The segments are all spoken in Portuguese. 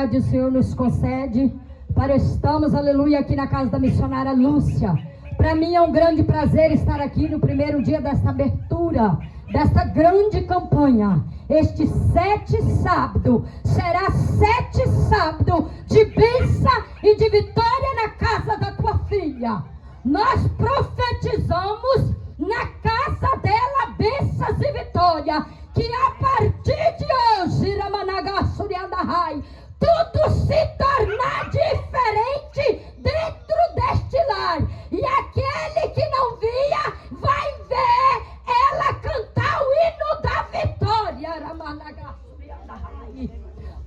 O Senhor nos concede para estarmos, aleluia, aqui na casa da missionária Lúcia. Para mim é um grande prazer estar aqui no primeiro dia desta abertura, desta grande campanha. Este 7 sábado será 7 sábado de bênção e de vitória na casa da tua filha. Nós profetizamos na casa dela bênçãos e vitória, que a partir de hoje, Ramanagassuriandahai, tudo se tornar diferente dentro deste lar. E aquele que não via, vai ver ela cantar o hino da vitória.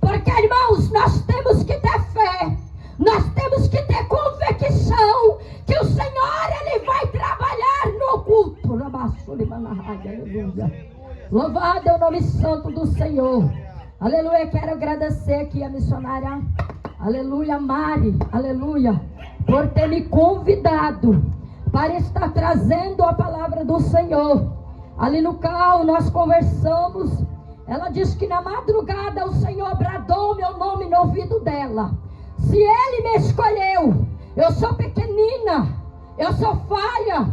Porque, irmãos, nós temos que ter fé. Nós temos que ter convicção que o Senhor, Ele vai trabalhar no culto. Aleluia. Louvado é o nome santo do Senhor. Aleluia, quero agradecer aqui a missionária, aleluia, Mari, aleluia, por ter me convidado para estar trazendo a palavra do Senhor. Ali no carro nós conversamos, ela disse que na madrugada o Senhor bradou meu nome no ouvido dela. Se Ele me escolheu, eu sou pequenina, eu sou falha.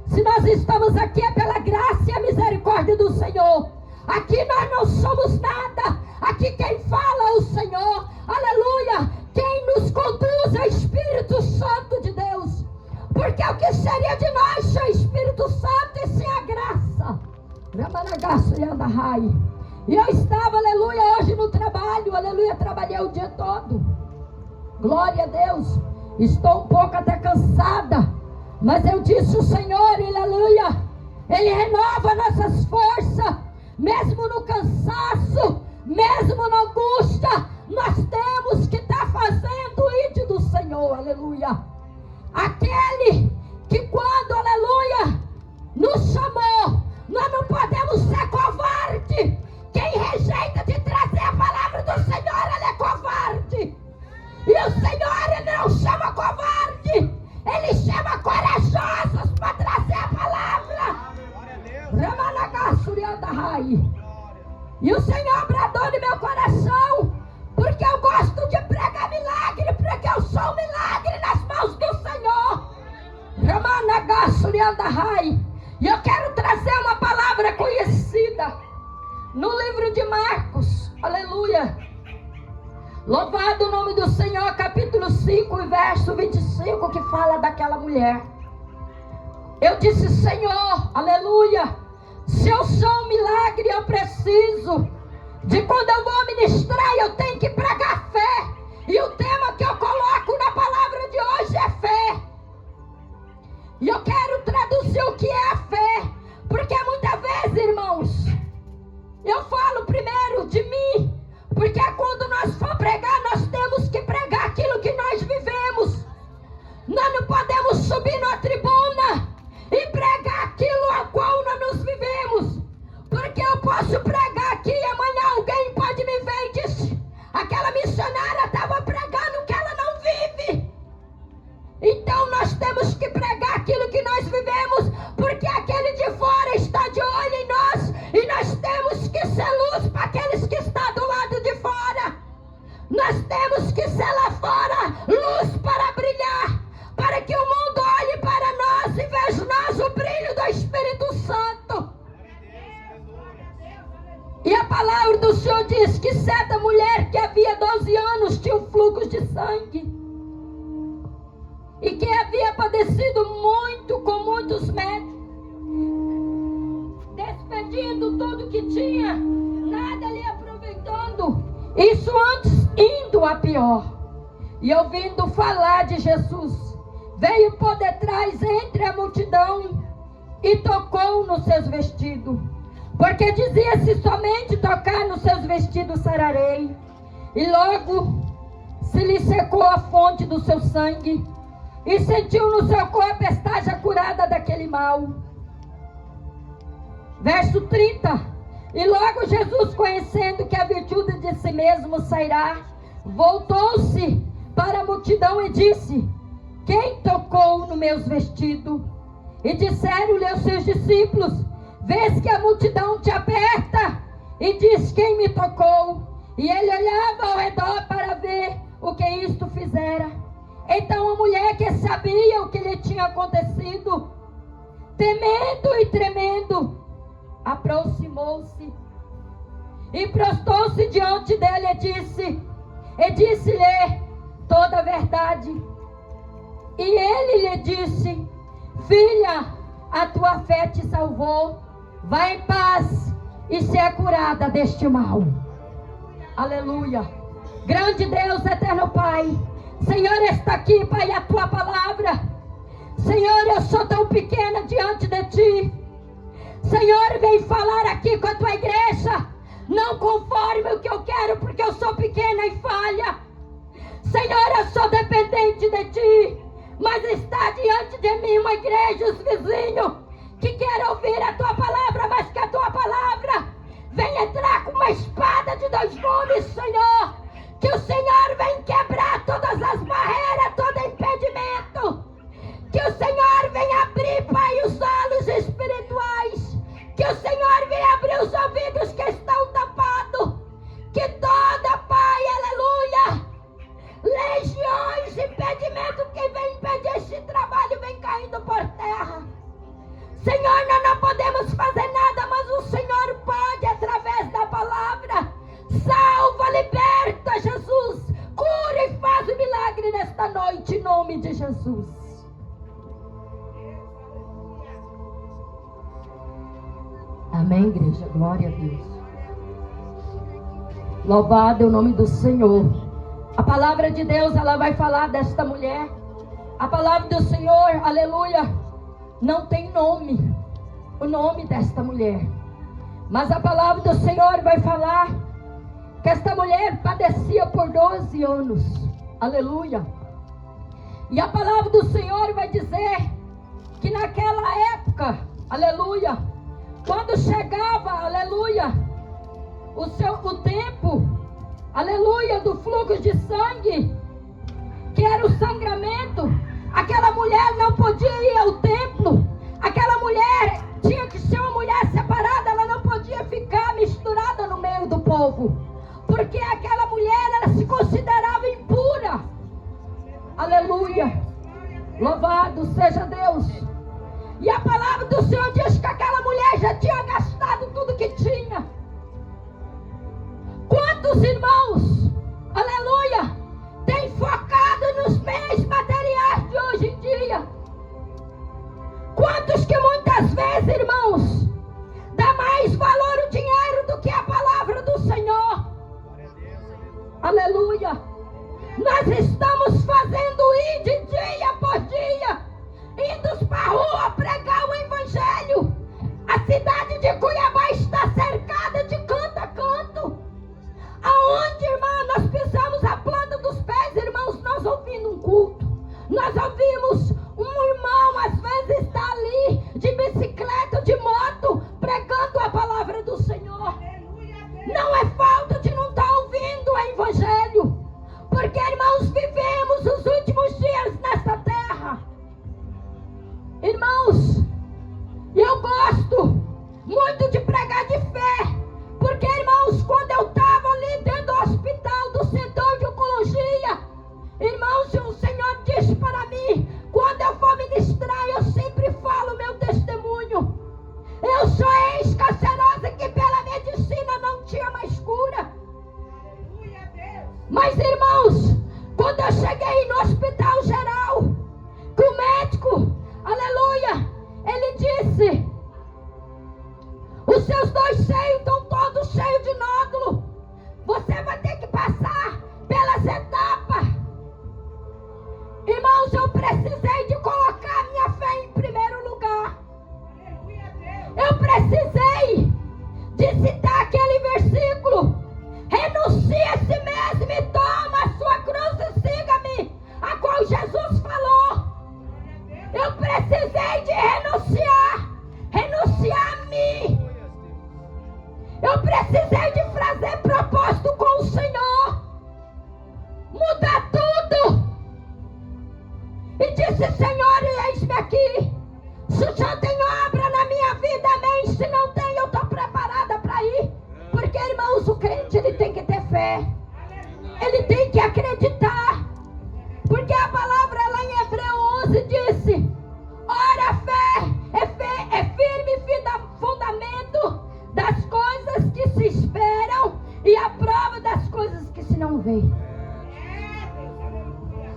Se nós estamos aqui é pela graça e a misericórdia do Senhor. Aqui nós não somos nada. Aqui quem fala é o Senhor. Aleluia. Quem nos conduz é o Espírito Santo de Deus. Porque o que seria de nós sem o Espírito Santo e sem a graça? E eu estava, aleluia, hoje no trabalho. Aleluia, trabalhei o dia todo. Glória a Deus. Estou um pouco até cansada. Mas eu disse o Senhor, aleluia, Ele renova nossas forças. Mesmo no cansaço, mesmo na angústia, nós temos que estar fazendo o ide do Senhor, aleluia. Aquele que quando, aleluia, nos chamou, nós não podemos ser covarde. Quem rejeita de trazer a palavra do Senhor, ele é covarde. E o Senhor, Ele não chama covarde, Ele chama corajosos para trazer a palavra. E o Senhor bradou no meu coração, porque eu gosto de pregar milagre, porque eu sou um milagre nas mãos do Senhor. E eu quero trazer uma palavra conhecida no livro de Marcos, aleluia. Louvado o nome do Senhor, capítulo 5, verso 25, que fala daquela mulher. Eu disse, Senhor, aleluia, se eu sou um milagre, eu preciso de quando eu vou ministrar, eu tenho que pregar fé. E o tema que eu coloco na palavra de hoje é fé. E eu quero traduzir o que é a fé, porque muitas vezes, irmãos, eu falo primeiro de mim, porque quando nós for pregar, nós temos que pregar aquilo que nós vivemos. Nós não podemos subir na tribuna e pregar aquilo ao qual nós nos vivemos. Porque eu posso pregar aqui e amanhã alguém pode me ver e dizer, aquela missionária estava pregando o que ela não vive. Então nós temos que pregar aquilo que nós vivemos, porque aquele de fora está de olho em nós, e nós temos que ser luz para aqueles que estão do lado de fora. Nós temos que ser lá fora luz para brilhar, para que o mundo olhe para nós e veja nós o brilho do Espírito Santo. E a palavra do Senhor diz que certa mulher que havia 12 anos tinha um fluxo de sangue, e que havia padecido muito com muitos médicos, despedindo tudo que tinha, nada lhe aproveitando, isso antes indo a pior. E ouvindo falar de Jesus, veio por detrás entre a multidão e tocou nos seus vestidos, porque dizia, se somente tocar nos seus vestidos sararei. E logo se lhe secou a fonte do seu sangue, e sentiu no seu corpo estar já curada daquele mal. Verso 30. E logo Jesus, conhecendo que a virtude de si mesmo sairá, voltou-se para a multidão e disse, quem tocou nos meus vestidos? E disseram-lhe os seus discípulos, vês que a multidão te aperta, e diz, quem me tocou? E ele olhava ao redor para ver o que isto fizera. Então a mulher, que sabia o que lhe tinha acontecido, temendo e tremendo, aproximou-se e prostou-se diante dele e disse-lhe toda a verdade. E ele lhe disse: filha, a tua fé te salvou, vai em paz e seja curada deste mal. Aleluia. Grande Deus, eterno Pai, Senhor, está aqui, Pai, a tua palavra. Senhor, eu sou tão pequena diante de ti. Senhor, vem falar aqui com a tua igreja, não conforme o que eu quero, porque eu sou pequena e falha. Senhor, eu sou dependente de ti, mas está diante de mim uma igreja, os vizinhos, que quer ouvir a tua palavra, mas que a tua palavra vem entrar com uma espada de dois gumes, Senhor. Que o Senhor vem quebrar todas as barreiras, todo impedimento. Que o Senhor vem abrir, Pai, os olhos espirituais. Que o Senhor vem abrir os ouvidos que estão tapados. Que toda, Pai, aleluia, legiões, impedimentos que vem impedir este trabalho, vem caindo por terra. Senhor, nós não podemos fazer nada, mas o Senhor pode, através da palavra. Salva, liberta, Jesus. Cura e faz o milagre nesta noite, em nome de Jesus. Amém, igreja. Glória a Deus. Louvado é o nome do Senhor. A palavra de Deus, ela vai falar desta mulher. A palavra do Senhor, aleluia, não tem nome, o nome desta mulher. Mas a palavra do Senhor vai falar que esta mulher padecia por 12 anos. Aleluia. E a palavra do Senhor vai dizer que naquela época, aleluia, quando chegava, aleluia, o tempo, aleluia, do fluxo de sangue, que era o sangramento, aquela mulher não podia ir ao templo. Aquela mulher tinha que ser uma mulher separada, ela não podia ficar misturada no meio do povo, porque aquela mulher, ela se considerava impura. Aleluia. Louvado seja Deus. E a palavra do Senhor diz que aquela mulher já tinha gastado tudo que tinha. Quantos irmãos, aleluia, têm focado nos bens materiais de hoje em dia? Quantos que muitas vezes, irmãos, dá mais valor o dinheiro do que a palavra do Senhor? Aleluia. Nós estamos fazendo ir dia por dia, indo para a rua pregar o evangelho. A cidade de Cuiabá está cercada de canto a canto. Aonde, irmã, nós pisamos a planta dos pés, irmãos, nós ouvimos um culto. Nós ouvimos um irmão, às vezes está ali, de bicicleta, de moto, pregando a palavra do Senhor. Não é falta de não estar ouvindo o evangelho, porque, irmãos, vivemos os últimos dias nesta terra. Irmãos, eu gosto muito de pregar de fé, porque, irmãos, quando eu estava ali dentro do hospital, do setor de oncologia, irmãos, o Senhor disse para mim, quando eu for ministrar, eu sempre falo meu testemunho. Eu sou ex-cancerosa que pela medicina não tinha mais cura. Mas, irmãos, quando eu cheguei no hospital geral, que o médico, aleluia, ele disse: os seus 2 seios estão todos cheios de nódulo. Você vai ter que passar pelas etapas. Irmãos, eu precisei de colocar a minha fé em primeiro lugar. Eu precisei de citar aquele versículo: renuncia a si mesmo e toma a sua cruz e siga-me, a qual Jesus falou. Eu precisei de renunciar a mim. Eu precisei de fazer propósito com o Senhor, mudar tudo. E disse: Senhor, eis-me aqui. Se o Senhor tem obra na minha vida, amém. Se não tem, eu estou preparada para ir. Porque, irmãos, o crente, ele tem que ter fé.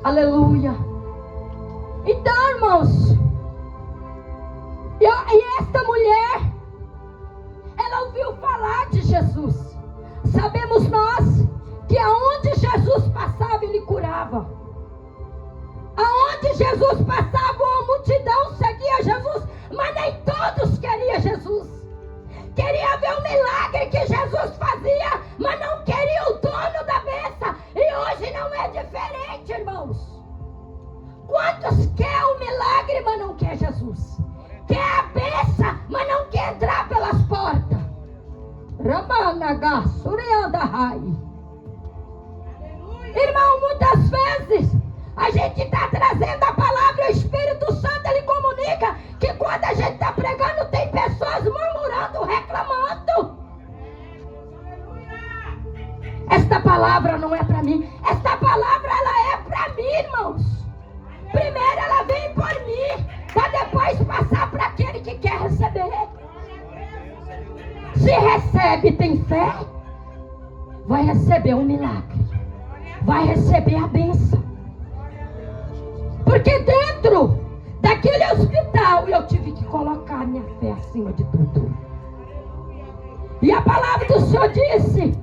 Aleluia. Então, irmãos, e esta mulher, ela ouviu falar de Jesus. Sabemos nós que aonde Jesus passava, ele curava. Aonde Jesus passava, a multidão seguia Jesus, mas nem todos queriam Jesus. Queria ver o milagre que Jesus fazia, mas não queria o dono da bênção. E hoje não é diferente, irmãos. Quantos quer o milagre, mas não quer Jesus? Quer a bênção, mas não quer entrar pelas portas. Irmão, muitas vezes a gente está trazendo a palavra, o Espírito Santo, ele comunica que quando a gente está pregando, tem pessoas murmurando, reclamando. Esta palavra não é para mim. Esta palavra, ela é para mim, irmãos. Primeiro ela vem por mim, para depois passar para aquele que quer receber. Se recebe, tem fé, vai receber um milagre, vai receber a bênção. Porque dentro daquele hospital eu tive que colocar minha fé acima de tudo. E a palavra do Senhor disse,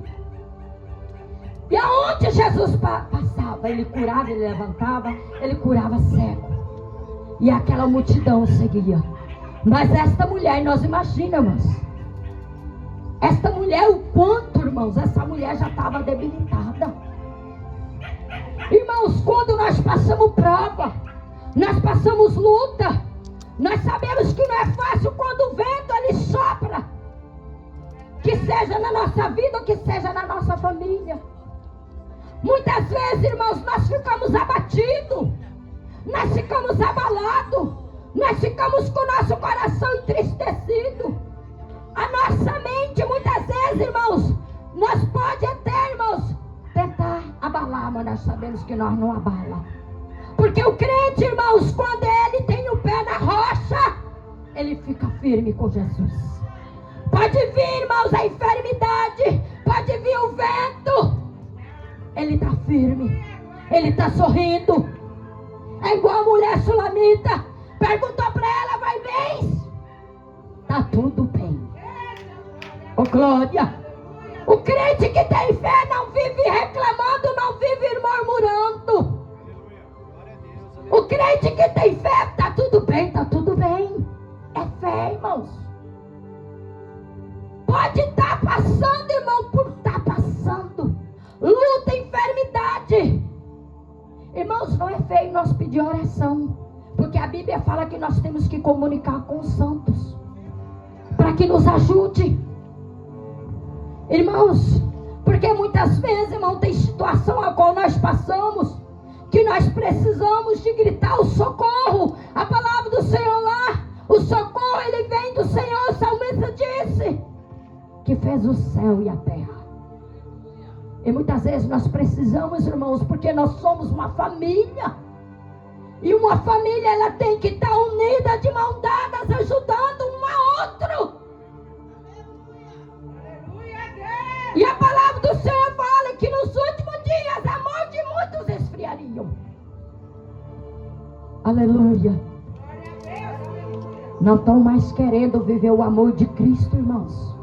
e aonde Jesus passava, ele curava, ele levantava, ele curava cego. E aquela multidão seguia. Mas esta mulher, nós imaginamos, esta mulher, o quanto, irmãos, essa mulher já estava debilitada. Irmãos, quando nós passamos prova, nós passamos luta, nós sabemos que não é fácil quando o vento ele sopra, que seja na nossa vida ou que seja na nossa família. Muitas vezes, irmãos, nós ficamos abatidos, nós ficamos abalados, nós ficamos com o nosso coração entristecido. A nossa mente, muitas vezes, irmãos, nós pode até, irmãos, tentar abalar, mas nós sabemos que nós não abala. Porque o crente, irmãos, quando ele tem o pé na rocha, ele fica firme com Jesus. Pode vir, irmãos, a enfermidade, pode vir o vento, ele está firme, ele está sorrindo. É igual a mulher sulamita, perguntou para ela, vai bem? Está tudo bem. Oh, glória. O crente que tem fé não vive reclamando, não vive murmurando. O crente que tem fé, está tudo bem, está tudo bem. É fé, irmãos. Pode estar passando, irmão, por estar passando luta, enfermidade. Irmãos, não é feio nós pedir oração, porque a Bíblia fala que nós temos que comunicar com os santos, para que nos ajude. Irmãos, porque muitas vezes, irmão, tem situação a qual nós passamos, que nós precisamos de gritar o socorro. A palavra do Senhor lá, o socorro, ele vem do Senhor. O salmista disse que fez o céu e a terra. E muitas vezes nós precisamos, irmãos, porque nós somos uma família. E uma família, ela tem que estar unida, de mão dadas, ajudando um ao outro. E a palavra do Senhor fala que nos últimos dias a mão de muitos esfriariam. Aleluia. Não estão mais querendo viver o amor de Cristo, irmãos.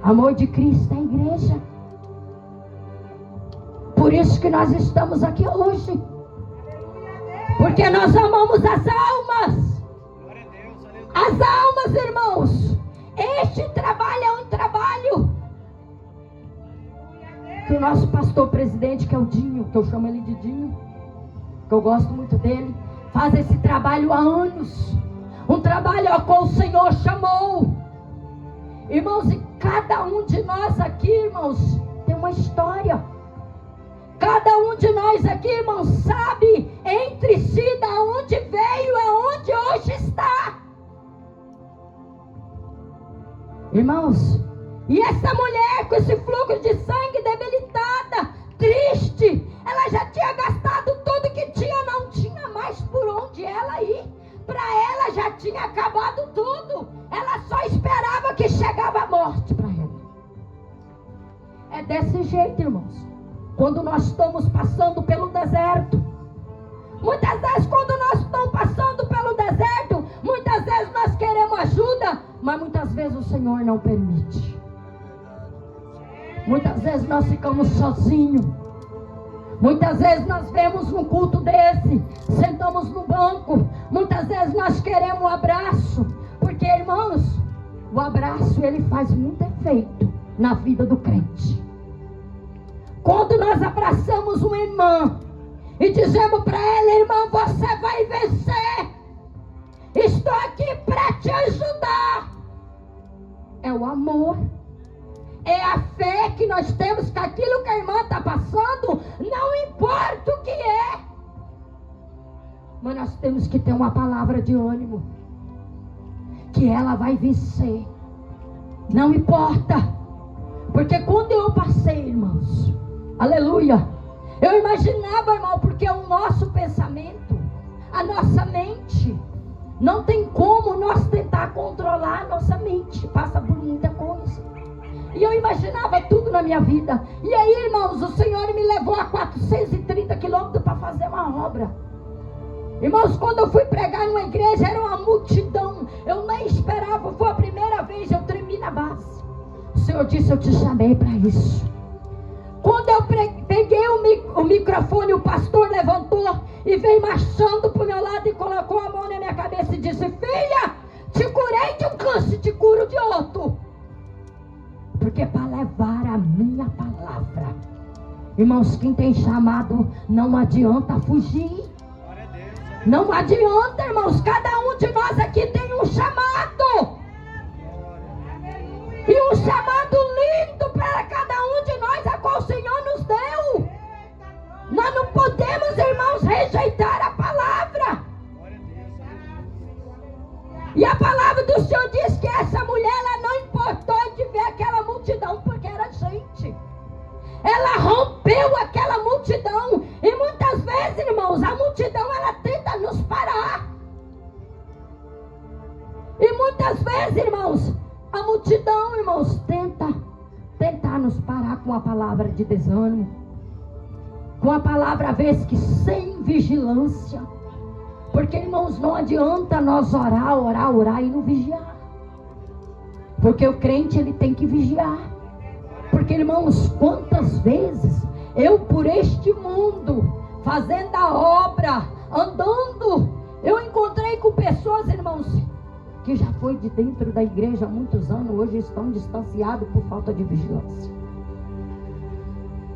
Amor de Cristo é a igreja. Por isso que nós estamos aqui hoje. Porque nós amamos as almas. As almas, irmãos. Este trabalho é um trabalho que o nosso pastor presidente, que é o Dinho, que eu chamo ele de Dinho, que eu gosto muito dele, faz esse trabalho há anos. Um trabalho ao qual o Senhor chamou. Irmãos, e cada um de nós aqui, irmãos, tem uma história. Cada um de nós aqui, irmãos, sabe entre si da onde veio, aonde hoje está. Irmãos, e essa mulher com esse fluxo de sangue, debilitada, triste, ela já tinha gastado tudo que tinha, não tinha mais por onde ela ir. Para ela já tinha acabado tudo. Ela só esperava que chegava a morte para ela. É desse jeito, irmãos. Quando nós estamos passando pelo deserto, Senhor não permite. Muitas vezes nós ficamos sozinhos. Muitas vezes nós vemos um culto desse, sentamos no banco. Muitas vezes nós queremos um abraço, porque, irmãos, o abraço ele faz muito efeito na vida do crente. Quando nós abraçamos uma irmã e dizemos para ela: irmã, você vai vencer, estou aqui para te ajudar. É o amor, é a fé que nós temos que aquilo que a irmã está passando, não importa o que é, mas nós temos que ter uma palavra de ânimo, que ela vai vencer, não importa. Porque quando eu passei, irmãos, aleluia, eu imaginava, irmão, porque o nosso pensamento, a nossa mente, não tem como nós tentar controlar a nossa mente, passa por muita coisa. E eu imaginava tudo na minha vida. E aí, irmãos, o Senhor me levou a 430 quilômetros para fazer uma obra. Irmãos, quando eu fui pregar numa igreja, era uma multidão. Eu nem esperava, foi a primeira vez, eu tremi na base. O Senhor disse: eu te chamei para isso. Quando eu peguei o microfone, o pastor levantou e veio marchando para o meu lado e colocou a mão na minha cabeça e disse: filha, te curei de um câncer, te curo de outro. Porque é para levar a minha palavra. Irmãos, quem tem chamado, não adianta fugir. Não adianta, irmãos. Cada um de nós aqui tem um chamado. E um chamado lindo para cada um de nós, a qual o Senhor nos deu. Nós não podemos, irmãos, rejeitar a palavra. E a palavra do Senhor diz que essa mulher, ela não importou de ver aquela multidão, porque era gente. Ela rompeu aquela multidão. E muitas vezes, irmãos, a multidão, ela tenta nos parar. E muitas vezes, irmãos, a multidão, irmãos, tenta nos parar com a palavra de desânimo, com a palavra, às vezes, que sem vigilância. Porque, irmãos, não adianta nós orar e não vigiar. Porque o crente, ele tem que vigiar. Porque, irmãos, quantas vezes eu, por este mundo, fazendo a obra, andando, eu encontrei com pessoas, irmãos, que já foi de dentro da igreja há muitos anos, hoje estão distanciados por falta de vigilância.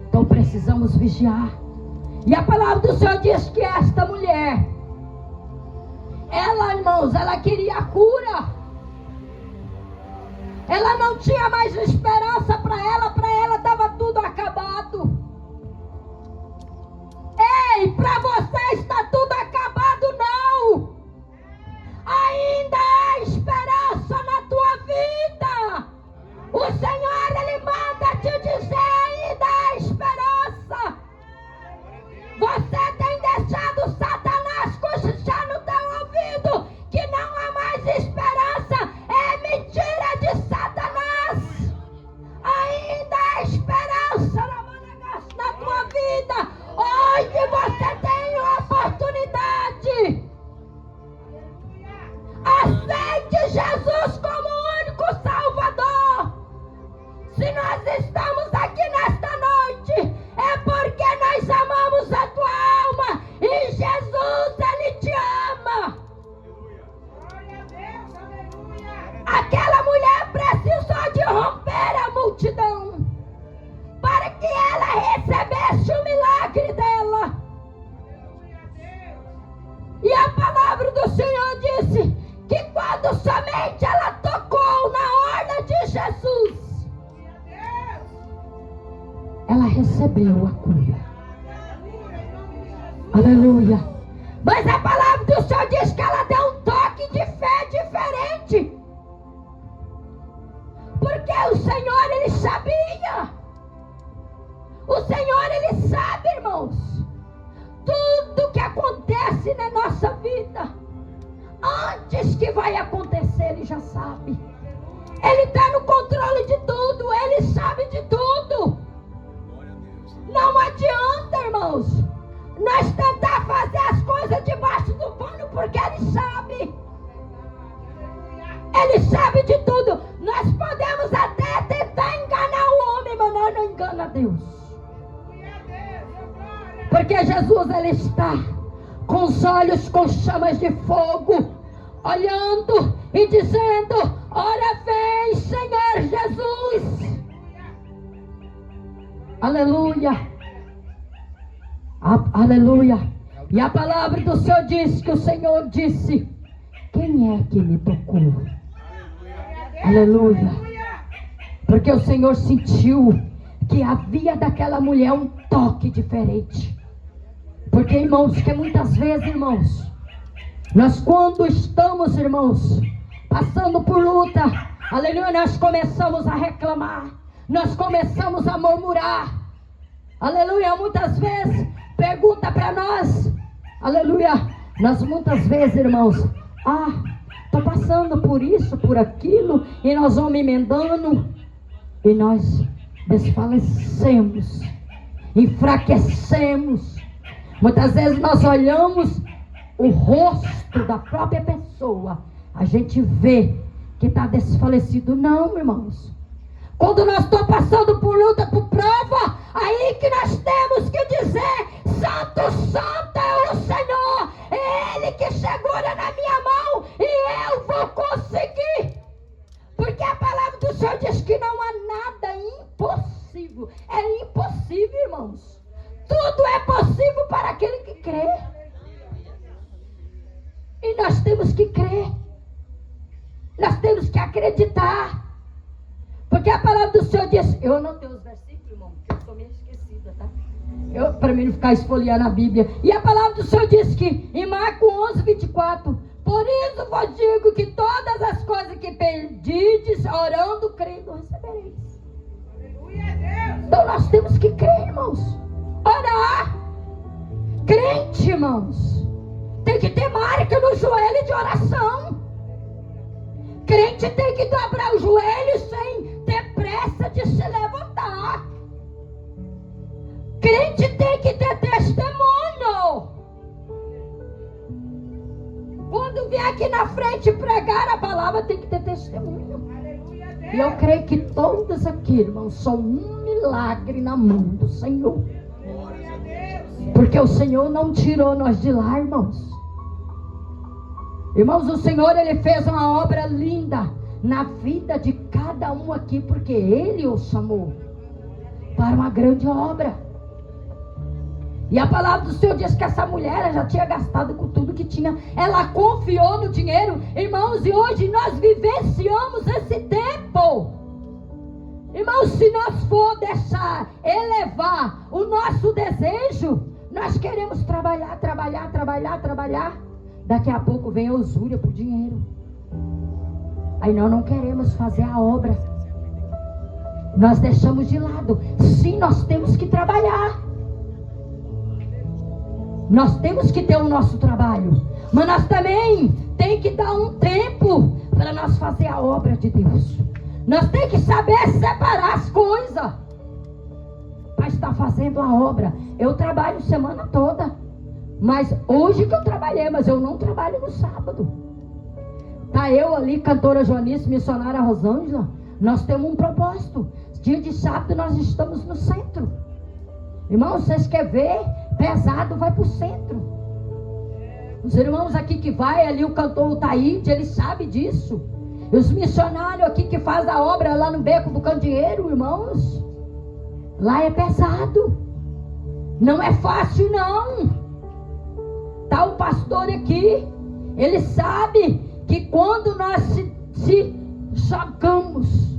Então precisamos vigiar. E a palavra do Senhor diz que esta mulher, ela, irmãos, ela queria a cura. Ela não tinha mais esperança para ela estava tudo acabado. Ei, para você está tudo acabado, não. Ainda há esperança na tua vida. O Senhor, Ele manda te dizer: ainda há esperança. Você tem deixado Satanás cochichar no teu ouvido que não há mais esperança. É mentira de Satanás. Ainda há esperança na tua vida. Hoje você tem uma oportunidade. Aceite Jesus como o único Salvador. Se nós estamos aqui nesta noite, é porque nós amamos a tua alma. E Jesus, Ele te ama. Aquela mulher precisou de romper a multidão para que ela recebesse o milagre dela. E a palavra do Senhor disse que quando somente ela tocou na orla de Jesus, ela recebeu a cura. Aleluia. Mas a palavra do Senhor diz que ela deu um toque de fé diferente. Porque o Senhor, Ele sabia. O Senhor, Ele sabe, irmãos, tudo que acontece na nossa vida, antes que vai acontecer, Ele já sabe. Ele está no controle de tudo. Ele sabe de tudo. Não adianta, irmãos, nós tentar fazer as coisas debaixo do pano, porque Ele sabe. Ele sabe de tudo. Nós Deus. Porque Jesus, ele está com os olhos com chamas de fogo, olhando e dizendo: ora vem, Senhor Jesus. Aleluia. Aleluia. E a palavra do Senhor diz que o Senhor disse: quem é que me tocou? Aleluia. Porque o Senhor sentiu que havia daquela mulher um toque diferente. Porque, irmãos, que muitas vezes, irmãos, nós quando estamos, irmãos, passando por luta, aleluia, nós começamos a reclamar, nós começamos a murmurar, aleluia. Muitas vezes pergunta para nós, aleluia, nós muitas vezes, irmãos, estou passando por isso, por aquilo, e nós vamos emendando, e nós desfalecemos, enfraquecemos. Muitas vezes nós olhamos o rosto da própria pessoa, a gente vê que está desfalecido. Não, irmãos. Quando nós estamos passando por luta, por prova, aí que nós temos que dizer: Santo, Santo é o Senhor, é Ele que segura na minha mão e eu vou conseguir. Porque a palavra do Senhor diz que não há nada impossível. É impossível, irmãos. Tudo é possível para aquele que crê. E nós temos que crer. Nós temos que acreditar. Porque a palavra do Senhor diz... Eu anotei os versículos, irmão, porque eu sou meio esquecida, tá? Para mim não ficar esfoliando a Bíblia. E a palavra do Senhor diz que em Marcos 11, 24... Por isso vos digo que todas as coisas que pedides, orando, crendo, recebereis. Então nós temos que crer, irmãos. Orar. Crente, irmãos, tem que ter marca no joelho de oração. Crente tem que dobrar o joelho sem ter pressa de se levantar. Crente tem que ter testemunho. Quando vier aqui na frente pregar a palavra, tem que ter testemunho. E eu creio que todos aqui, irmãos, são um milagre na mão do Senhor. Porque o Senhor não tirou nós de lá, irmãos. Irmãos, o Senhor, Ele fez uma obra linda na vida de cada um aqui, porque Ele os chamou para uma grande obra. E a palavra do Senhor diz que essa mulher já tinha gastado com tudo que tinha. Ela confiou no dinheiro. Irmãos, e hoje nós vivenciamos esse tempo. Irmãos, se nós for deixar elevar o nosso desejo, nós queremos trabalhar. Daqui a pouco vem a usúria por dinheiro. Aí nós não queremos fazer a obra. Nós deixamos de lado. Sim, nós temos que trabalhar. Nós temos que ter o nosso trabalho. Mas nós também tem que dar um tempo para nós fazer a obra de Deus. Nós temos que saber separar as coisas para estar fazendo a obra. Eu trabalho semana toda. Mas hoje que eu trabalhei, mas eu não trabalho no sábado. Tá eu ali, cantora Joanice, missionária Rosângela. Nós temos um propósito. Dia de sábado nós estamos no centro. Irmãos, vocês querem ver? Pesado, vai para o centro. Os irmãos aqui que vai, ali o cantor Taíde, ele sabe disso. E os missionários aqui que faz a obra lá no Beco do Candeeiro, irmãos, lá é pesado. Não é fácil, não. Tá o pastor aqui, ele sabe que quando nós se jogamos,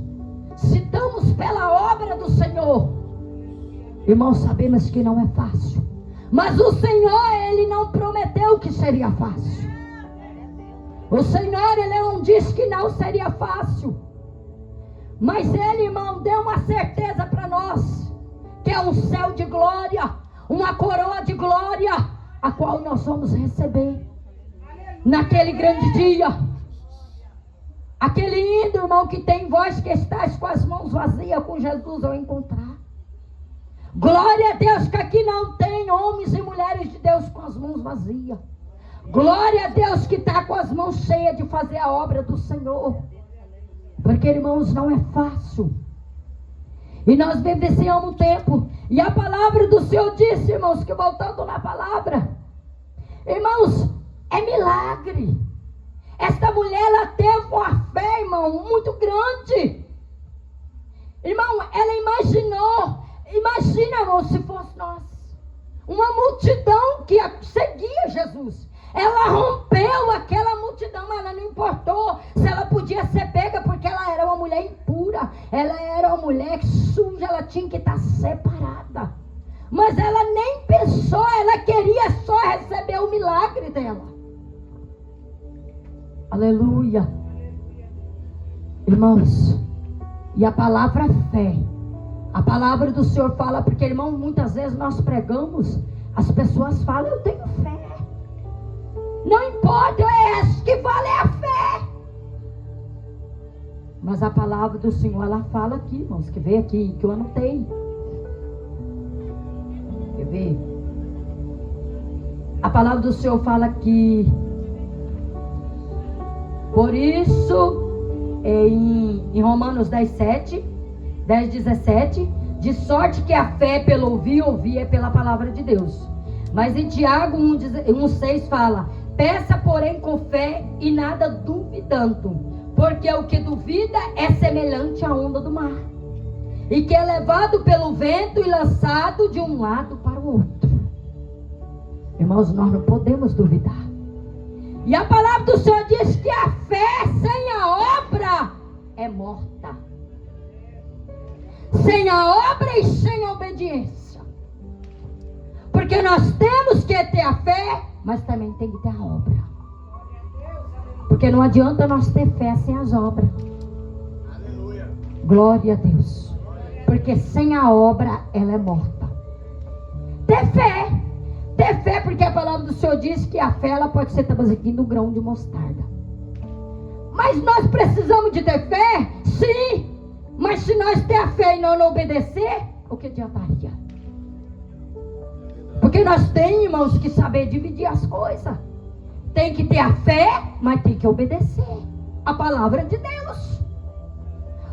se damos pela obra do Senhor, irmãos, sabemos que não é fácil. Mas o Senhor, Ele não prometeu que seria fácil. O Senhor, Ele não disse que não seria fácil. Mas Ele, irmão, deu uma certeza para nós, que é um céu de glória, uma coroa de glória, a qual nós vamos receber naquele grande dia. Aquele indo, irmão, que tem vós que estáis com as mãos vazias, com Jesus ao encontrar. Glória a Deus que aqui não tem homens e mulheres de Deus com as mãos vazias. Glória a Deus que está com as mãos cheias de fazer a obra do Senhor. Porque, irmãos, não é fácil. E nós vivenciamos um tempo. E a palavra do Senhor disse, irmãos, que voltando na palavra, irmãos, é milagre. Esta mulher, ela teve uma fé, irmão, muito grande. Irmão, ela imaginou. Imagina, irmão, se fosse nós. Uma multidão que seguia Jesus. Ela rompeu aquela multidão, mas ela não importou se ela podia ser pega, porque ela era uma mulher impura. Ela era uma mulher suja, ela tinha que estar separada. Mas ela nem pensou, ela queria só receber o milagre dela. Aleluia. Irmãos, e a palavra fé, a palavra do Senhor fala, porque, irmão, muitas vezes nós pregamos, as pessoas falam, eu tenho fé. Não importa, o que vale é a fé. Mas a palavra do Senhor, ela fala aqui, irmãos, que veio aqui, que eu anotei. Quer ver? A palavra do Senhor fala que, por isso, em Romanos 10:7, 10:17, de sorte que a fé pelo ouvir é pela palavra de Deus. Mas em Tiago 1:6 fala, peça porém com fé e nada duvidando, porque o que duvida é semelhante à onda do mar, e que é levado pelo vento e lançado de um lado para o outro. Irmãos, nós não podemos duvidar. E a palavra do Senhor diz que a fé sem a obra é morta. Sem a obra e sem a obediência. Porque nós temos que ter a fé, mas também tem que ter a obra. Porque não adianta nós ter fé sem as obras. Aleluia. Glória a Deus. Porque sem a obra ela é morta. Ter fé. Ter fé, porque a palavra do Senhor diz que a fé ela pode ser tamanho um grão de mostarda. Mas nós precisamos de ter fé? Sim. Mas se nós ter a fé e não obedecer, o que adiantaria? Porque nós temos, irmãos, que saber dividir as coisas. Tem que ter a fé, mas tem que obedecer a palavra de Deus.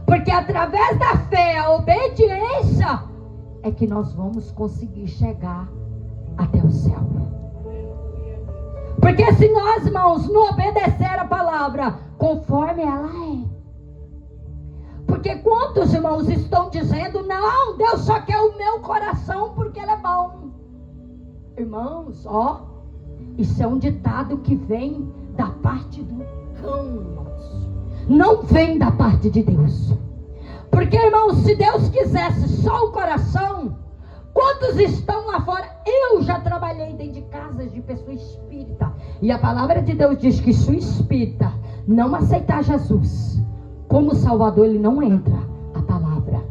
Porque através da fé, a obediência, é que nós vamos conseguir chegar até o céu. Porque se nós, irmãos, não obedecer a palavra conforme ela é. Porque quantos, irmãos, estão dizendo, não, Deus só quer o meu coração porque ele é bom. Irmãos, isso é um ditado que vem da parte do cão, irmãos. Não vem da parte de Deus. Porque, irmãos, se Deus quisesse só o coração, quantos estão lá fora? Eu já trabalhei dentro de casas de pessoa espírita. E a palavra de Deus diz que se o espírita não aceitar Jesus como Salvador, ele não entra a palavra.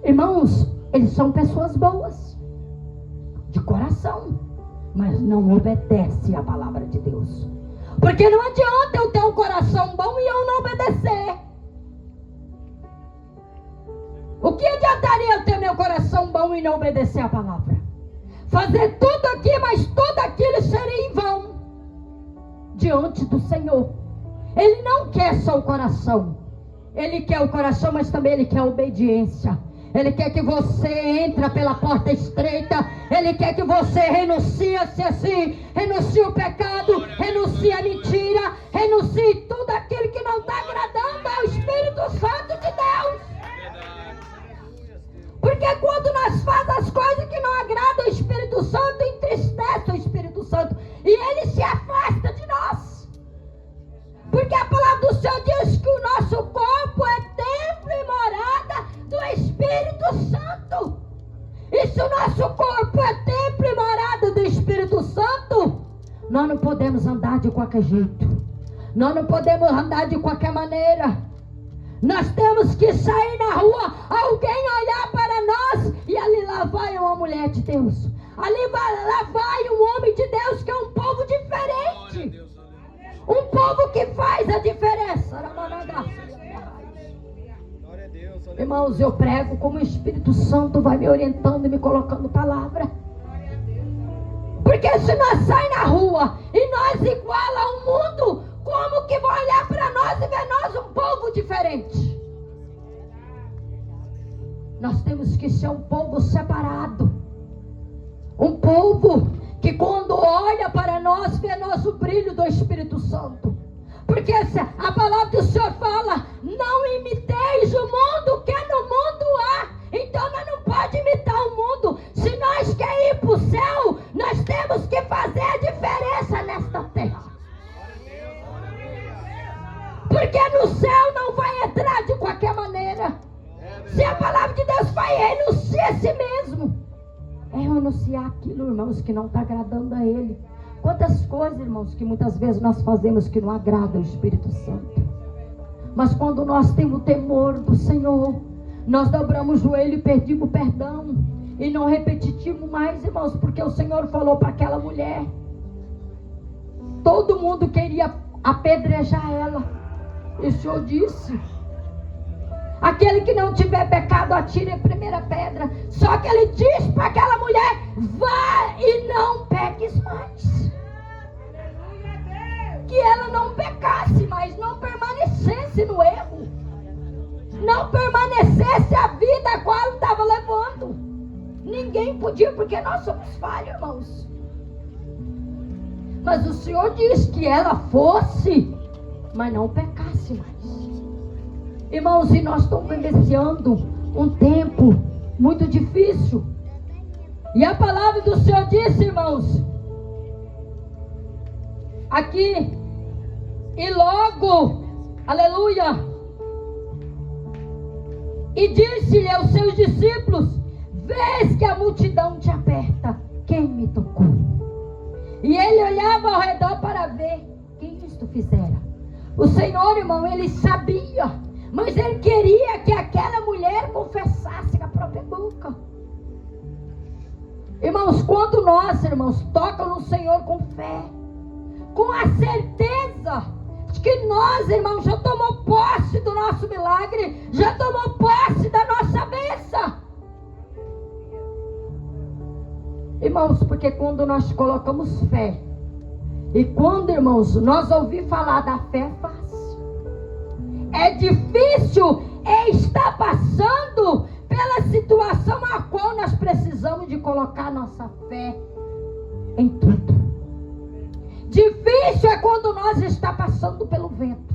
Irmãos, eles são pessoas boas, de coração, mas não obedecem a palavra de Deus. Porque não adianta eu ter um coração bom e eu não obedecer. O que adiantaria eu ter meu coração bom e não obedecer a palavra? Fazer tudo aqui, mas tudo aquilo seria em vão diante do Senhor. Ele não quer só o coração. Ele quer o coração, mas também ele quer a obediência. Ele quer que você entre pela porta estreita. Ele quer que você renuncie o pecado, renuncie a mentira, renuncie tudo aquilo que não está agradando ao Espírito Santo de Deus. Porque quando nós fazemos as coisas que não agradam ao Espírito Santo, entristece o Espírito Santo e ele se afasta de nós. Porque a palavra do Senhor diz que o nosso corpo é templo e morada do Espírito Santo. E se o nosso corpo é templo e morada do Espírito Santo, nós não podemos andar de qualquer jeito. Nós não podemos andar de qualquer maneira. Nós temos que sair na rua, alguém olhar para nós e ali lá vai uma mulher de Deus. Lá vai um homem de Deus que é um povo diferente. Um povo que faz a diferença. Irmãos, eu prego como o Espírito Santo vai me orientando e me colocando palavra. Porque se nós saímos na rua e nós igual ao mundo, como que vão olhar para nós e ver nós um povo diferente? Nós temos que ser um povo separado. Um povo que quando olha para nós, vê nosso brilho do Espírito Santo. Porque a palavra do Senhor fala: não imiteis o mundo, que no mundo há. Então nós não podemos imitar o mundo. Se nós queremos ir para o céu, nós temos que fazer a diferença nesta terra. Porque no céu não vai entrar de qualquer maneira. Se a palavra de Deus vai renunciar a si mesmo, é renunciar aquilo, irmãos, que não está agradando a Ele. Quantas coisas, irmãos, que muitas vezes nós fazemos que não agrada ao Espírito Santo. Mas quando nós temos o temor do Senhor, nós dobramos o joelho e pedimos perdão. E não repetimos mais, irmãos, porque o Senhor falou para aquela mulher. Todo mundo queria apedrejar ela. E o Senhor disse: aquele que não tiver pecado, atire a primeira pedra. Só que Ele diz para aquela mulher: vá e não peques mais. Que ela não pecasse, mas não permanecesse no erro. Não permanecesse a vida a qual ela estava levando. Ninguém podia, porque nós somos falhos, irmãos. Mas o Senhor diz que ela fosse, mas não pecasse mais. Irmãos, e nós estamos vivenciando um tempo muito difícil. E a palavra do Senhor disse, irmãos, aqui, e logo, aleluia, e disse-lhe aos seus discípulos: vês que a multidão te aperta, quem me tocou? E ele olhava ao redor para ver quem isto fizera. O Senhor, irmão, ele sabia, mas ele queria que aquela mulher confessasse com a própria boca. Irmãos, quando nós, irmãos, tocamos no Senhor com fé, com a certeza de que nós, irmãos, já tomamos posse do nosso milagre, já tomamos posse da nossa bênção. Irmãos, porque quando nós colocamos fé, e quando, irmãos, nós ouvimos falar da fé, é fácil. É difícil estar passando pela situação a qual nós precisamos de colocar nossa fé em tudo. Difícil é quando nós está passando pelo vento.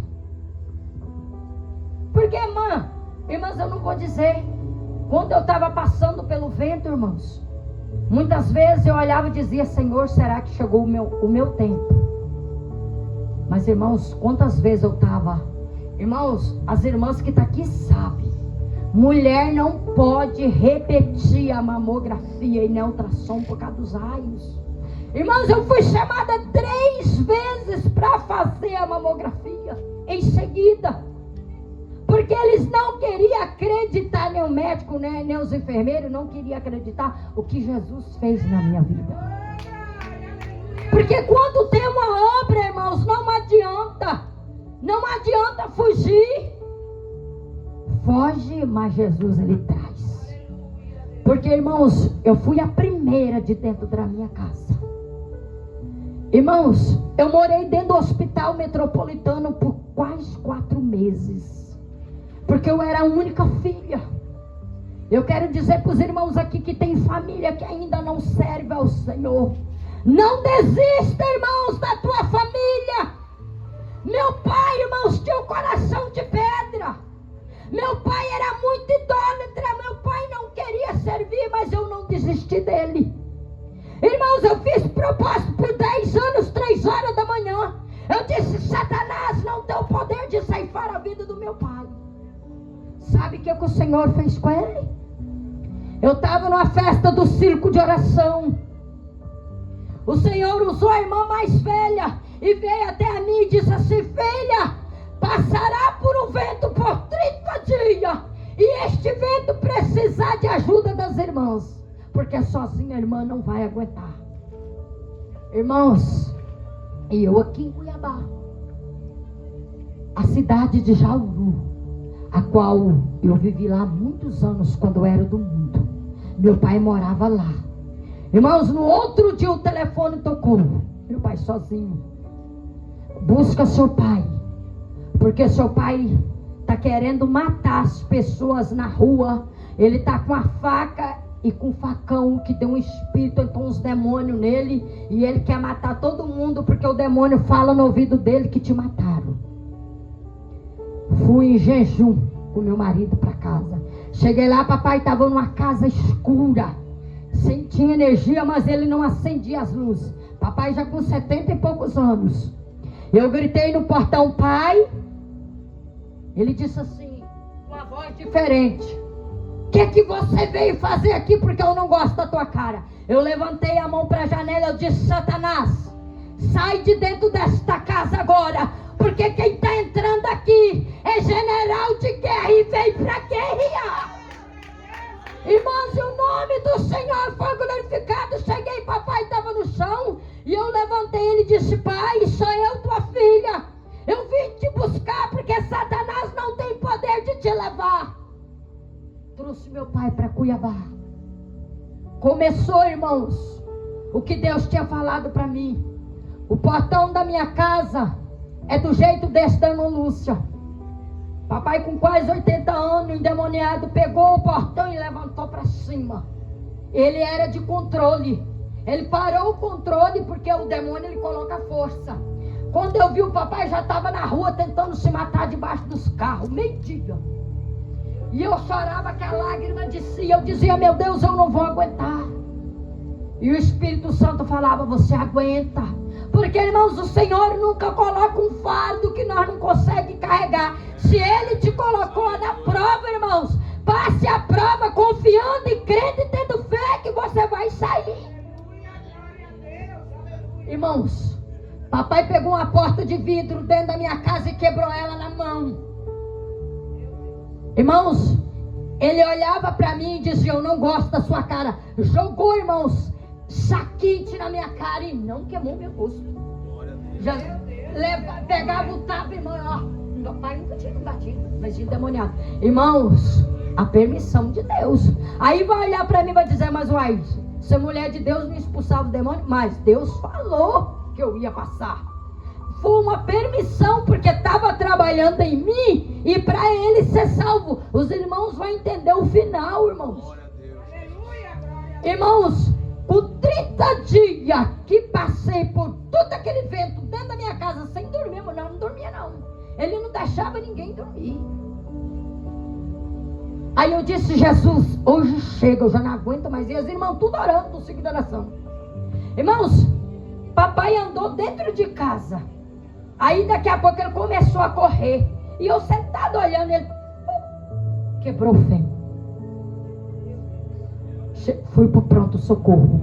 Porque, irmãs, eu não vou dizer. Quando eu estava passando pelo vento, irmãos, muitas vezes eu olhava e dizia: Senhor, será que chegou o meu tempo? Mas, irmãos, quantas vezes eu estava... Irmãos, as irmãs que estão aqui sabem, mulher não pode repetir a mamografia e nem ultrassom por causa dos raios. Irmãos, eu fui chamada 3 vezes para fazer a mamografia em seguida. Porque eles não queriam acreditar, nem o médico, nem os enfermeiros não queriam acreditar o que Jesus fez na minha vida. Porque quando tem uma obra, irmãos, não adianta fugir. Foge, mas Jesus, Ele traz. Porque, irmãos, eu fui a primeira de dentro da minha casa. Irmãos, eu morei dentro do hospital metropolitano por quase 4 meses. Porque eu era a única filha. Eu quero dizer para os irmãos aqui que tem família que ainda não serve ao Senhor: não desista, irmãos, da tua família. Meu pai, irmãos, tinha um coração de pedra. Meu pai era muito idólatra. Meu pai não queria servir, mas eu não desisti dele. Irmãos, eu fiz propósito por 10 anos, 3 horas da manhã. Eu disse: Satanás não tem o poder de ceifar a vida do meu pai. Sabe o que o Senhor fez com ele? Eu estava numa festa do circo de oração. O Senhor usou a irmã mais velha e veio até a mim e disse assim: filha, passará por um vento por 30 dias, e este vento precisar de ajuda das irmãs, porque sozinha a irmã não vai aguentar. Irmãos, e eu aqui em Cuiabá, a cidade de Jauru, a qual eu vivi lá muitos anos quando eu era do mundo. Meu pai morava lá. Irmãos, no outro dia o telefone tocou. Meu pai sozinho: busca seu pai, porque seu pai está querendo matar as pessoas na rua Ele está com a faca e com o facão que deu um espírito, então uns demônios nele, e ele quer matar todo mundo, porque o demônio fala no ouvido dele que te mataram. Fui em jejum com meu marido para casa. Cheguei lá, papai estava numa casa escura, tinha energia, mas ele não acendia as luzes. Papai já com 70 e poucos anos. Eu gritei no portão, pai. Ele disse assim, com uma voz diferente: o que você veio fazer aqui? Porque eu não gosto da tua cara. Eu levantei a mão para a janela, eu disse: Satanás, sai de dentro desta casa agora, porque quem está entrando aqui é general de guerra e vem para guerrear. Irmãos, e o nome do Senhor foi glorificado. Cheguei, papai estava no chão, e eu levantei ele e disse: pai, sou eu, tua filha. Eu vim te buscar porque Satanás não tem poder de te levar. Trouxe meu pai para Cuiabá. Começou, irmãos, o que Deus tinha falado para mim. O portão da minha casa é do jeito desse da irmã Lúcia. Papai com quase 80 anos, endemoniado, pegou o portão e levantou para cima. Ele era de controle. Ele parou o controle porque o demônio ele coloca força. Quando eu vi, o papai já estava na rua tentando se matar debaixo dos carros, meio-dia. E eu chorava, que a lágrima descia. Eu dizia: meu Deus, eu não vou aguentar. E o Espírito Santo falava: você aguenta. Porque, irmãos, o Senhor nunca coloca um fardo que nós não conseguimos carregar. Se Ele te colocou na prova, irmãos, passe a prova confiando e crendo e tendo fé que você vai sair. Irmãos, papai pegou uma porta de vidro dentro da minha casa e quebrou ela na mão. Irmãos, ele olhava para mim e dizia: eu não gosto da sua cara. Jogou, irmãos, saquite na minha cara e não queimou meu rosto. Já pegava o tapa, irmão, ó. Meu pai nunca tinha batido, mas endemoniado. Irmãos, a permissão de Deus. Aí vai olhar para mim e vai dizer: mas uai, se a mulher de Deus não expulsava o demônio, mas Deus falou que eu ia passar. Foi uma permissão, porque estava trabalhando em mim e para ele ser salvo. Os irmãos vão entender o final, irmãos. Irmãos, com 30 dias que passei por todo aquele vento dentro da minha casa sem dormir, mas não dormia não. Ele não deixava ninguém dormir. Aí eu disse: Jesus, hoje chega, eu já não aguento mais. E os irmãos tudo orando, no ciclo de oração. Irmãos, papai andou dentro de casa. Aí daqui a pouco ele começou a correr. E eu sentado olhando, ele quebrou o fêmur. Fui pro pronto-socorro.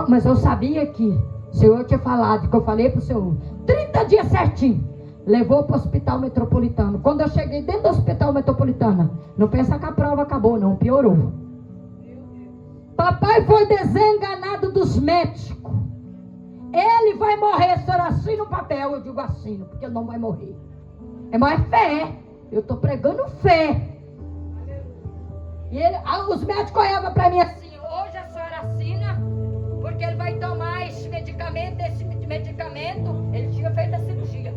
Mas eu sabia que o Senhor tinha falado, que eu falei pro Senhor, 30 dias certinho. Levou para o hospital metropolitano. Quando eu cheguei dentro do hospital metropolitano, não pensa que a prova acabou, não, piorou. Papai foi desenganado dos médicos. Ele vai morrer, senhor, assina o papel. Eu digo: assino, porque ele não vai morrer. É mais fé. Eu estou pregando fé. E os médicos olhavam para mim assim: hoje a senhora assina, porque ele vai tomar esse medicamento. Ele tinha feito a cirurgia.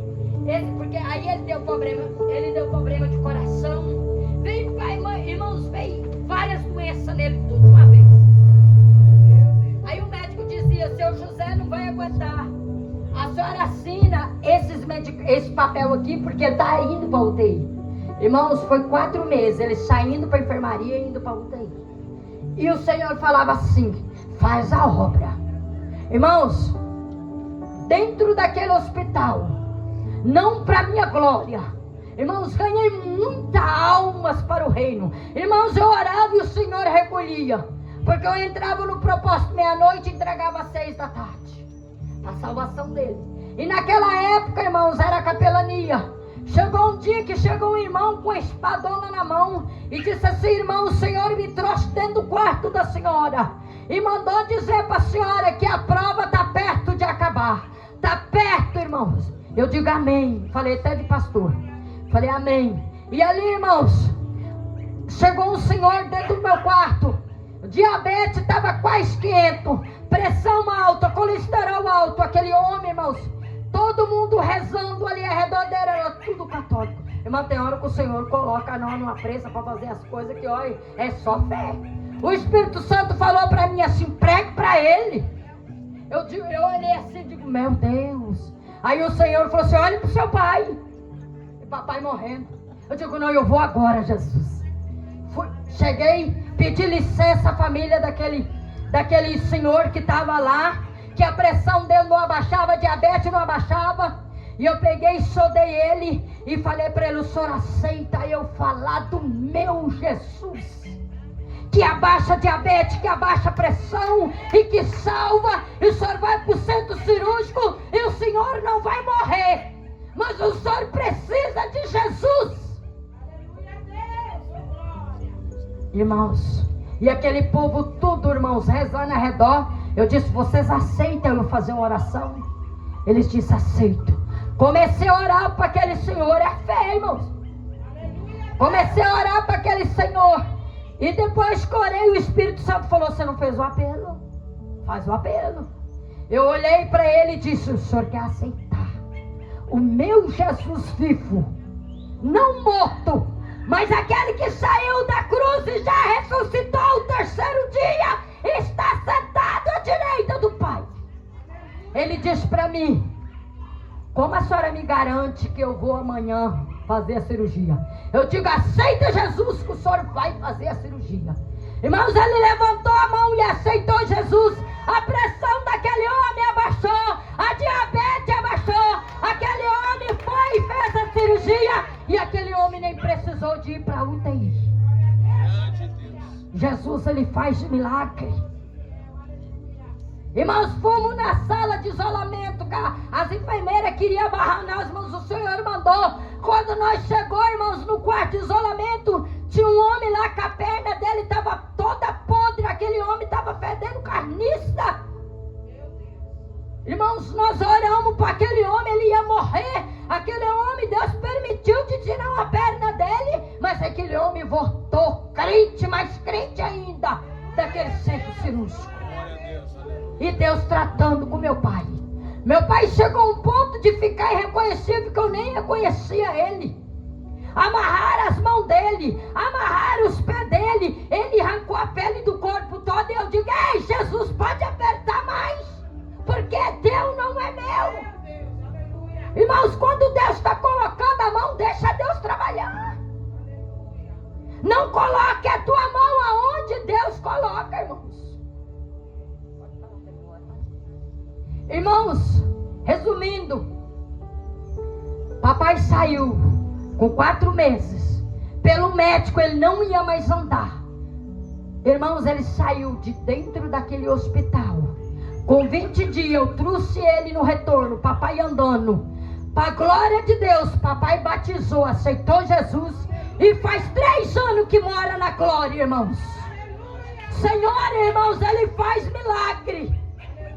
Porque aí ele deu problema de coração. Irmãos, veio várias doenças nele, tudo de uma vez. Aí o médico dizia: seu José não vai aguentar. A senhora assina esse papel aqui, porque ele está indo para a UTI. Irmãos, foi 4 meses, ele saindo para a enfermaria e indo para a UTI. E o Senhor falava assim: faz a obra. Irmãos, dentro daquele hospital, não para minha glória, irmãos, ganhei muitas almas para o reino. Irmãos, eu orava e o Senhor recolhia, porque eu entrava no propósito meia-noite e entregava às 6 da tarde, a salvação dele. E naquela época, irmãos, era capelania. Chegou um dia que chegou um irmão com a espadona na mão e disse assim: irmão, o Senhor me trouxe dentro do quarto da senhora e mandou dizer para a senhora que a prova está perto de acabar. Está perto, irmãos. Eu digo amém. Falei até de pastor. Falei amém. E ali, irmãos, chegou um senhor dentro do meu quarto. Diabetes estava quase 500. Pressão alta, colesterol alto. Aquele homem, irmãos, todo mundo rezando ali, a redondeira era tudo católico. Irmão, tem hora que o Senhor coloca nós numa pressa para fazer as coisas que, olha, é só fé. O Espírito Santo falou para mim assim, pregue para ele. Eu olhei assim e digo, meu Deus. Aí o Senhor falou assim, olhe para o seu pai. E papai morrendo. Eu digo, não, eu vou agora, Jesus. Cheguei, pedi licença à família daquele senhor que estava lá, que a pressão dele não abaixava, a diabetes não abaixava. E eu peguei e sodei ele e falei para ele, o senhor aceita eu falar do meu Jesus? Que abaixa a diabetes, que abaixa a pressão e que salva. E o senhor vai para o centro cirúrgico e o senhor não vai morrer. Mas o senhor precisa de Jesus. Irmãos, e aquele povo tudo, irmãos, rezando ao redor. Eu disse, vocês aceitam eu fazer uma oração? Eles disseram, aceito. Comecei a orar para aquele senhor, é fé, irmãos. Comecei a orar para aquele senhor. E depois que orei, o Espírito Santo falou, você não fez o apelo? Faz o apelo. Eu olhei para ele e disse, o senhor quer aceitar o meu Jesus vivo, não morto, mas aquele que saiu da cruz e já ressuscitou o terceiro dia, está sentado à direita do Pai. Ele disse para mim, como a senhora me garante que eu vou amanhã fazer a cirurgia? Eu digo, aceita Jesus que o senhor vai fazer a cirurgia. Irmãos, ele levantou a mão e aceitou Jesus. A pressão daquele homem abaixou, a diabetes abaixou. Aquele homem foi e fez a cirurgia e aquele homem nem precisou de ir para a UTI. Jesus, ele faz milagre. Irmãos, fomos na sala de isolamento, as enfermeiras queriam barrar nós, mas o Senhor mandou. Quando nós chegamos, irmãos, no quarto de isolamento, tinha um homem lá que a perna dele estava toda podre, aquele homem estava fedendo carniça. Irmãos, nós oramos para aquele homem, ele ia morrer. Aquele homem, Deus permitiu de tirar uma perna dele, mas aquele homem voltou crente, mais crente ainda, daquele centro cirúrgico. E Deus tratando com meu pai. Meu pai chegou a um ponto de ficar irreconhecível que eu nem reconhecia ele. Amarraram as mãos dele, amarraram os pés dele. Ele arrancou a pele do corpo todo. E eu digo, ei, Jesus, pode apertar mais, porque teu não é meu. Irmãos, quando Deus está colocando a mão, deixa Deus trabalhar. Não coloque a tua mão aonde Deus coloca, irmãos. Irmãos, resumindo, papai saiu com 4 meses. Pelo médico ele não ia mais andar. Irmãos, ele saiu de dentro daquele hospital. Com 20 dias eu trouxe ele no retorno, papai andando. Para a glória de Deus, papai batizou, aceitou Jesus. E faz 3 anos que mora na glória, irmãos. Senhor, irmãos, ele faz milagre.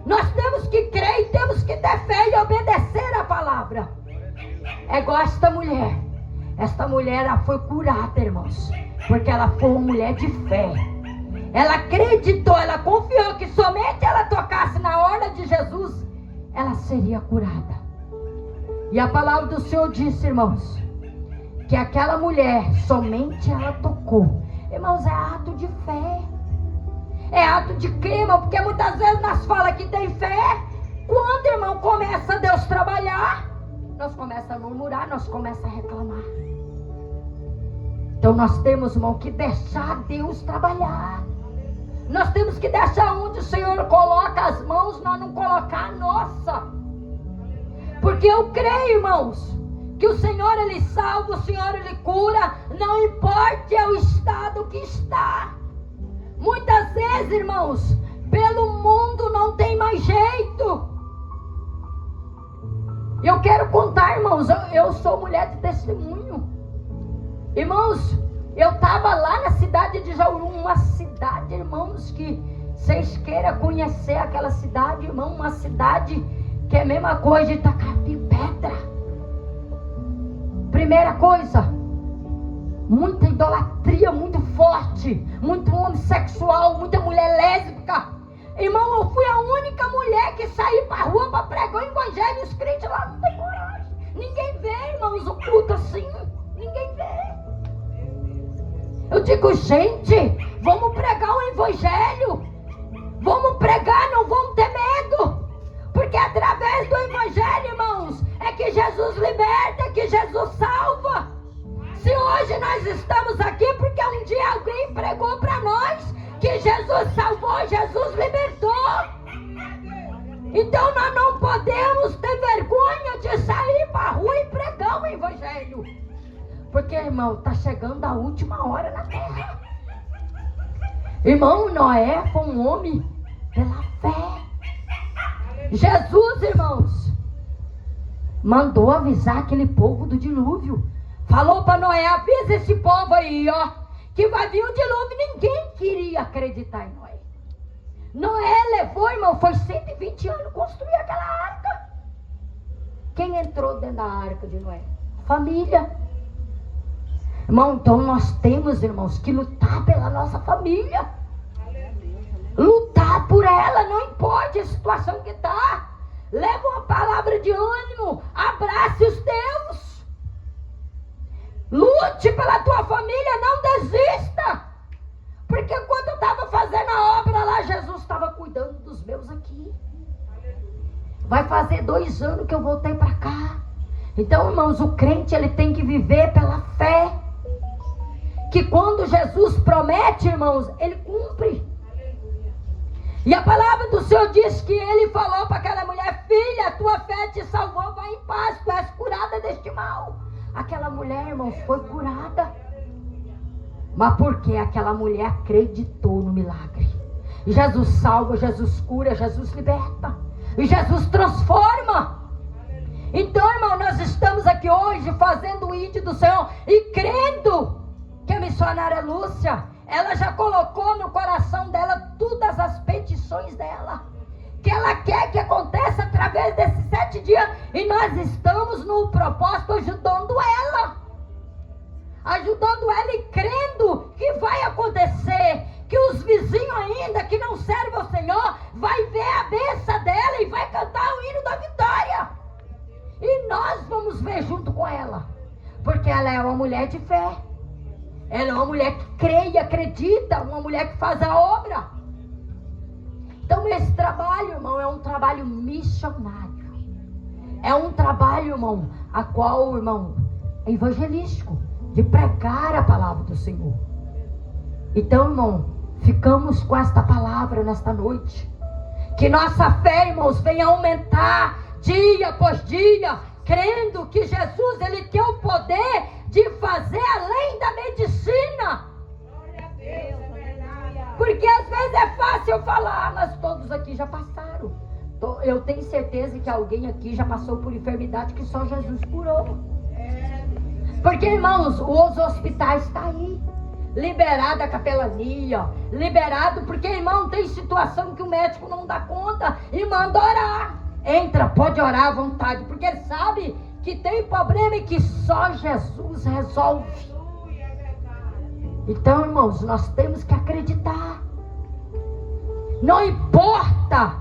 Nós temos que crer e temos que ter fé e obedecer a palavra. É igual esta mulher. Esta mulher, ela foi curada, irmãos, porque ela foi uma mulher de fé. Ela acreditou, ela confiou que somente ela tocasse na orla de Jesus, ela seria curada. E a palavra do Senhor disse, irmãos, que aquela mulher, somente ela tocou. Irmãos, é ato de fé. É ato de crer, irmão, porque muitas vezes nós falamos que tem fé. Quando, irmão, começa Deus trabalhar, nós começamos a murmurar, nós começamos a reclamar. Então nós temos, irmão, que deixar Deus trabalhar. Nós temos que deixar onde o Senhor coloca as mãos, nós não colocar a nossa. Porque eu creio, irmãos, que o Senhor, ele salva, o Senhor, ele cura, não importa o estado que está. Muitas vezes, irmãos, pelo mundo não tem mais jeito. Eu quero contar, irmãos, eu sou mulher de testemunho. Irmãos, eu estava lá na cidade de Jauru, uma cidade, irmãos, que vocês queiram conhecer aquela cidade, irmão, uma cidade que é a mesma coisa de Itacapi Pedra. Primeira coisa, muita idolatria muito forte, muito homossexual, muita mulher lésbica. Irmão, eu fui a única mulher que saí para a rua para pregar o evangelho. Os crentes lá não tem coragem. Ninguém vê, irmãos, o culto assim. Eu digo, gente, vamos pregar o evangelho. Vamos pregar, não vamos ter medo. Porque através do evangelho, irmãos, é que Jesus liberta, é que Jesus salva. Se hoje nós estamos aqui, porque um dia alguém pregou para nós que Jesus salvou, Jesus libertou. Então nós não podemos ter vergonha de sair para a rua e pregar o evangelho. Porque, irmão, está chegando a última hora na terra. Irmão, Noé foi um homem pela fé. Jesus, irmãos, mandou avisar aquele povo do dilúvio. Falou para Noé, avisa esse povo aí, ó, que vai vir o dilúvio. Ninguém queria acreditar em Noé. Noé levou, irmão, foi 120 anos construir aquela arca. Quem entrou dentro da arca de Noé? Família. Irmão, então nós temos, irmãos, que lutar pela nossa família. Lutar por ela, não importa a situação que está. Leva uma palavra de ânimo, abrace os teus. Lute pela tua família, não desista. Porque quando eu estava fazendo a obra lá, Jesus estava cuidando dos meus aqui. Vai fazer 2 anos que eu voltei para cá. Então, irmãos, o crente ele tem que viver pela fé. Que quando Jesus promete, irmãos, ele cumpre. E a palavra do Senhor diz que ele falou para aquela mulher, filha, a tua fé te salvou, vai em paz, tu és curada deste mal. Aquela mulher, irmãos, foi curada. Mas porque aquela mulher acreditou no milagre. E Jesus salva, Jesus cura, Jesus liberta. E Jesus transforma. Então, irmão, nós estamos aqui hoje fazendo o ID do Senhor e crendo que a missionária Lúcia, ela já colocou no coração dela todas as petições dela, que ela quer que aconteça através desses 7 dias, e nós estamos no propósito ajudando ela e crendo que vai acontecer, que os vizinhos ainda que não servem ao Senhor, vai ver a bênção dela e vai cantar o hino da vitória, e nós vamos ver junto com ela, porque ela é uma mulher de fé. Ela é uma mulher que crê e acredita, uma mulher que faz a obra. Então esse trabalho, irmão, é um trabalho missionário. É um trabalho, irmão, a qual, irmão, é evangelístico, de pregar a palavra do Senhor. Então, irmão, ficamos com esta palavra nesta noite. Que nossa fé, irmãos, venha aumentar dia após dia, crendo que Jesus, ele tem o poder de fazer além da medicina. Glória a Deus, aleluia. Porque às vezes é fácil falar, mas todos aqui já passaram. Eu tenho certeza que alguém aqui já passou por enfermidade que só Jesus curou. Porque, irmãos, os hospitais estão aí, liberado a capelania, liberado, porque, irmão, tem situação que o médico não dá conta e manda orar. Entra, pode orar à vontade, porque ele sabe que tem problema e que só Jesus resolve. Então, irmãos, nós temos que acreditar. Não importa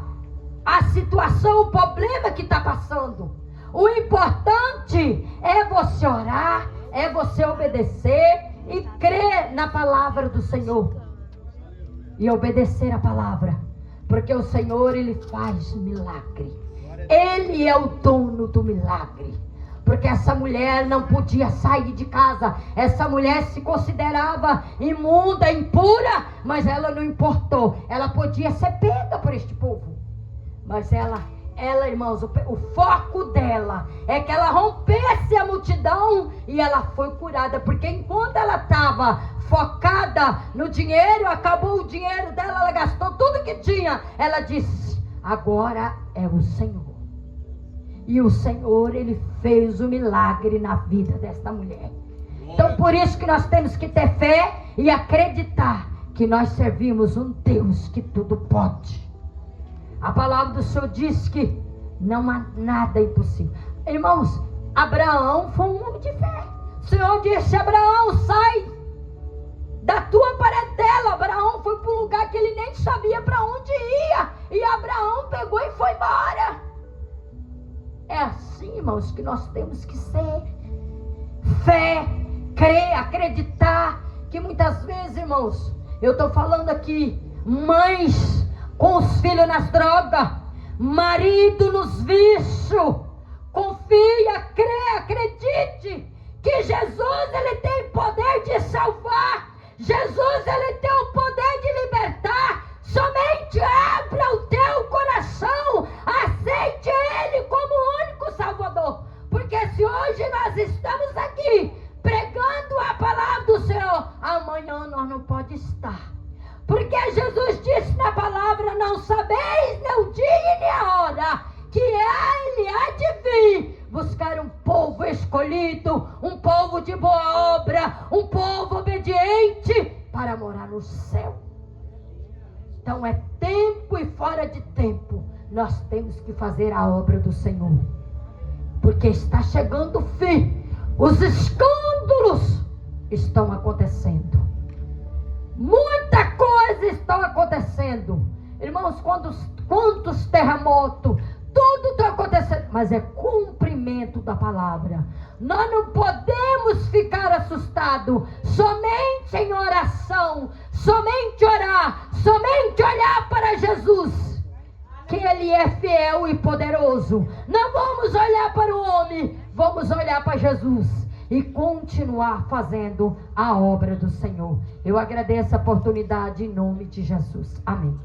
a situação, o problema que está passando. O importante é você orar, é você obedecer e crer na palavra do Senhor. E obedecer a palavra. Porque o Senhor, ele faz milagre. Ele é o dono do milagre. Porque essa mulher não podia sair de casa. Essa mulher se considerava imunda, impura, mas ela não importou. Ela podia ser pega por este povo. Mas ela, irmãos, o foco dela é que ela rompesse a multidão e ela foi curada. Porque enquanto ela estava focada no dinheiro, acabou o dinheiro dela, ela gastou tudo que tinha. Ela disse, agora é o Senhor. E o Senhor, ele fez o milagre na vida desta mulher. Então por isso que nós temos que ter fé e acreditar que nós servimos um Deus que tudo pode. A palavra do Senhor diz que não há nada impossível. Irmãos, Abraão foi um homem de fé. O Senhor disse, Abraão, sai da tua parentela. Abraão foi para um lugar que ele nem sabia para onde ia. E Abraão pegou e foi embora. É assim, irmãos, que nós temos que ser. Fé, crer, acreditar que muitas vezes, irmãos, eu estou falando aqui, mães com os filhos nas drogas, marido nos vícios, confia, crê, acredite que Jesus, ele tem poder de salvar. Jesus, ele tem o poder de libertar. Somente abra o teu coração, aceite ele como o único Salvador. Porque se hoje nós estamos aqui pregando a palavra do Senhor, amanhã nós não podemos estar. Porque Jesus disse na palavra: não sabeis nem o dia e nem a hora que ele há de vir buscar um povo escolhido, um povo de boa obra, um povo obediente para morar no céu. Então é tempo e fora de tempo, nós temos que fazer a obra do Senhor. Porque está chegando o fim. Os escândalos estão acontecendo. Muita coisa está acontecendo. Irmãos, quantos terremotos, tudo está acontecendo. Mas é cumprimento da palavra. Nós não podemos ficar assustados. Somente em oração, somente orar, somente olhar para Jesus, que Ele é fiel e poderoso. Não vamos olhar para o homem, vamos olhar para Jesus e continuar fazendo a obra do Senhor. Eu agradeço a oportunidade em nome de Jesus. Amém.